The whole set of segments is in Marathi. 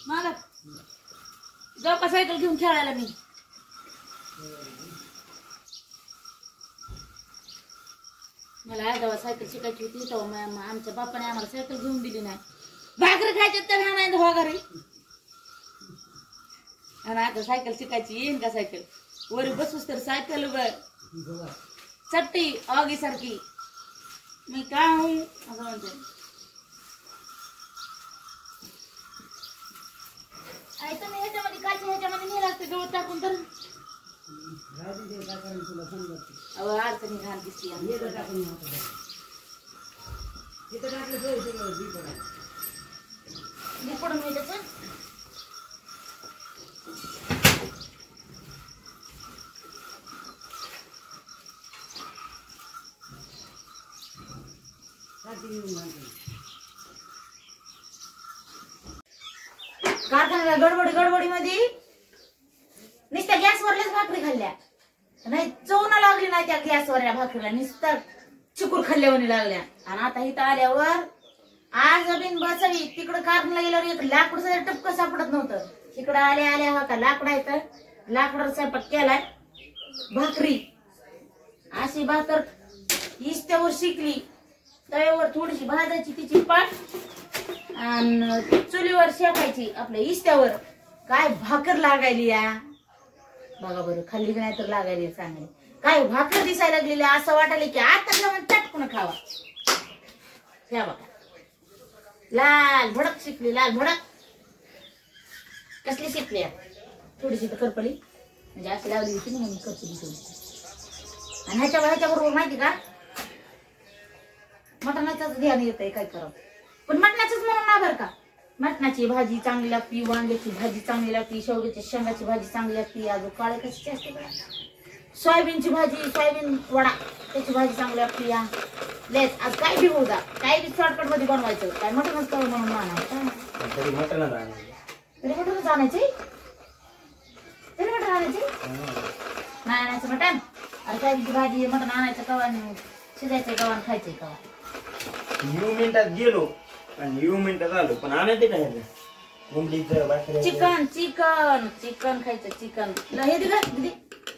मला जाऊ का सायकल घेऊन खेळायला मी? मला जेव्हा सायकल शिकायची होती तेव्हा आमच्या बापाने आम्हाला सायकल घेऊन दिली नाही. भाकरी खायची तर नाही धुवा घरी. आणि आता सायकल शिकायची येईन का सायकल? वर बसूस तर सायकल चट्टी आगी सारखी मी काय होईल असं म्हणते. तुम्ही ह्याच्यामध्ये काची ह्याच्यामध्ये नेला असते गवत टाकून तर अडचणी घाण दिसली. पडून मी त्याच कारखान्याला गडबडी मध्ये नुसत्या गॅसवरल्याच भाकरी खाल्ल्या नाही. चव न लागली नाही त्या गॅसवरल्या भाकरीला. नुसतं चिकूर खाल्ल्यावानी लागल्या. आणि आता इथं आल्यावर आज बिन बसावी तिकडं कारखान्याला गेल्यावर एक लाकूड टपकं सापडत नव्हतं. तिकडं आल्या हा का लाकडा येतं. लाकडावर स्वयंपाक केलाय. भाकरी अशी भाकर इस्त्यावर शिकली. तव्यावर थोडीशी भाजायची तिची पाठ आणि चुलीवर शेकायची आपल्या इस्त्यावर. काय भाकर लागायली या बघा बरं. खाल्ली की नाही तर लागायली चांगली. काय भाकर दिसायला लागलेली असं वाटायला की आता जेवण टाटकून खावा. ह्या बघा लाल भडक शिकली. लाल भडक कसली शिकली थोडीशी तर करपली म्हणजे अशी लावली होती ना म्हणून करपली थोडी. आणि ह्याच्या बरोबर माहिती का मटणाचंच ध्यान येतंय काय करावं. पण मटणाचंच म्हणून ना बरं का. मटणाची भाजी चांगली लागती. वांग्याची भाजी चांगली लागती. शेवग्याची शेंगाची भाजी चांगली लागती. अजून काळे कशाची असते का सोयाबीनची भाजी सोयाबीन वडा त्याची भाजी चांगली लागती. या लेच आज काय बी होऊ द्या काय बी शॉर्टकट मध्ये बनवायचं. काय मटणच करू म्हणून मानायचं. तरी मटणच आणायचे. तरी मटण आणायचे नाही आणायचं मटण. अरे सोयाबीनची भाजी मटण आणायचं कवान शिजायचं कवान खायचंय कवा. 20 मिनिटात गेलो आणि 20 मिनिटात आलो. पण आणायचे काय चिकन चिकन चिकन खायचं. चिकन हे दिलं दिदी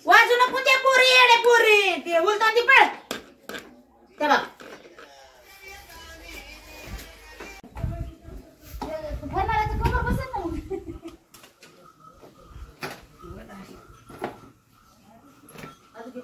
वाजू नको त्या पोरी येडे पोरी ते बोलता ती पळ त्या बघ फरमाराचं कवर बसत ना आज की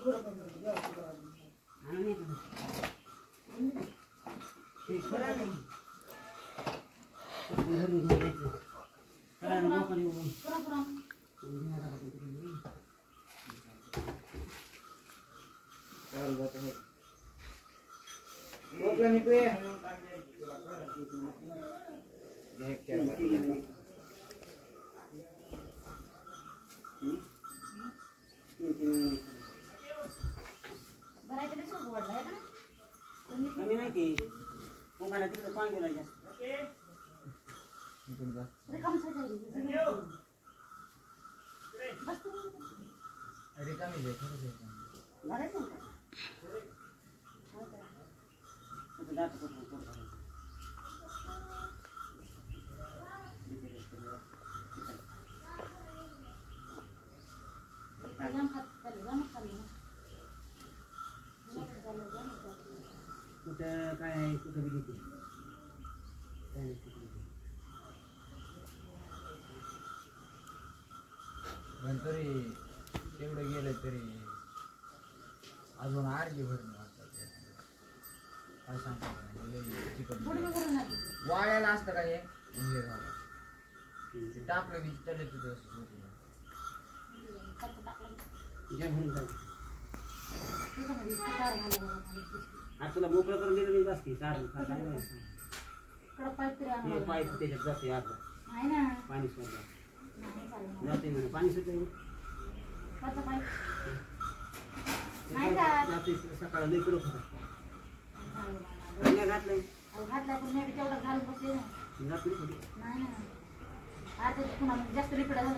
पुरं काय आहे कुठे बी तरी तेवढं गेलं तरी अजून अर्धी भरून वाटतात. काय सांगतात चिकन वाळ्याला असतं काय टाकलं बी चले तुझं तुला मोकळं करून दिलं मी बसती पाईप त्याच्यात जाते आता पाणी सोडलं जाते म्हणे पाणी सुटलं सकाळ लई कडक होता घातलंय जास्त रिपीट झालं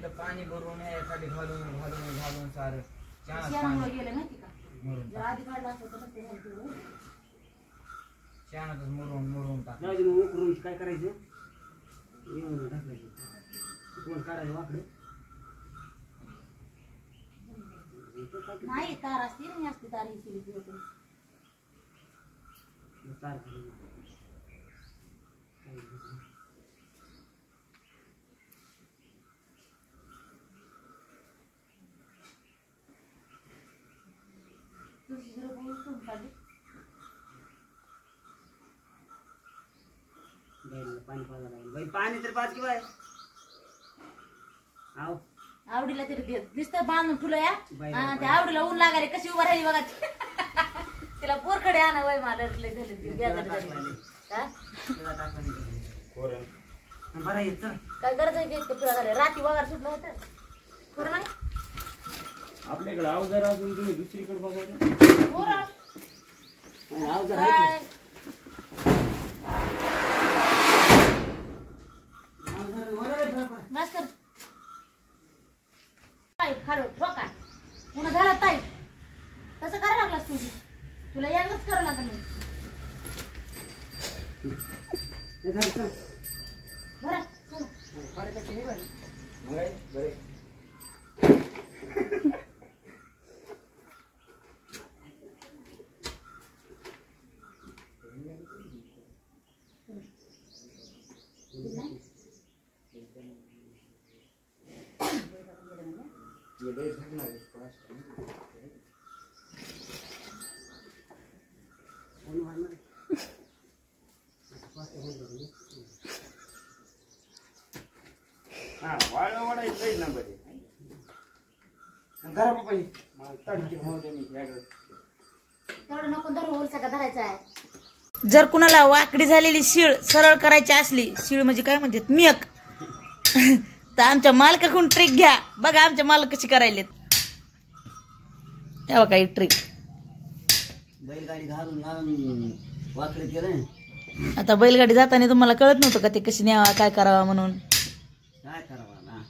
तर पाणी भरून एखादी घालून घालून घालून सारं गेलं माहिती का. आधी काढला असतं शानातच मुरून टाक. जाऊ दे मग उकरून काय करायचं येऊन टाकायचं कोण काढायचं वाकडे नाही तार असते नाही असते तार ही केली होती तार तुझी जरा बोलून काढली पाणी पाजा लागेल बाई पाणी तर पाच की बाय आव आवडीला तरी देत नुसतं बांधून ठुलं या बाई, हा, बाई. त्या आवडीला ऊन लागायला कशी उभा राहिली बघा तिला पोरकडे आणा वय मला लय झाले ती बेजार झाली. हा? तुला टाकलं बरं येत चल काय गरज आहे की तुला झालं रात्री वगैरे सुटलं होतं खरं नाही आपल्याकडे अवजार अजून तुम्ही दुसरीकडे बघायचं पोरं. अवजार काय? आहे बस कर ताई खालो ठोका पुन्हा झाला ताई तसं करायला लागलास तुझी तुला एकदाच करावं लागलं बरं चला. तेवढं नको धरू ओलसा का धरायचा आहे जर कुणाला वाकडी झालेली शिळ सरळ करायची असली शिळ म्हणजे काय म्हणतात मियक तर आमच्या मालकाकडून ट्रिक घ्या बघा आमच्या मालक कशी करायलेत तेव्हा काही ट्रिक बैलगाडी घालून घालून वाकडे केलं आता बैलगाडी जाताना तुम्हाला कळत नव्हतं का ते कशी न्यावा काय करावा म्हणून काय करावं ना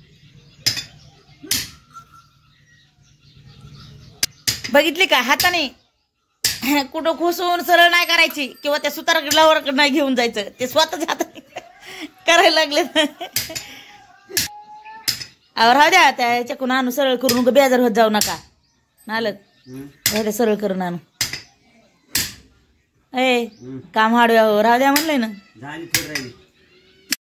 बघितली का हाताने कुठं खोसून सरळ नाही करायची किंवा त्या सुताराकडे नाही घेऊन जायचं ते स्वतःच हाताने करायला लागले राहू द्या त्या ह्याच्याकडून आणू सरळ करून बेजार होत जाऊ नका नालक राहू सरळ करून आणू ए काम हाडव्या राहू द्या म्हणलंय ना झाली थोडी राहिली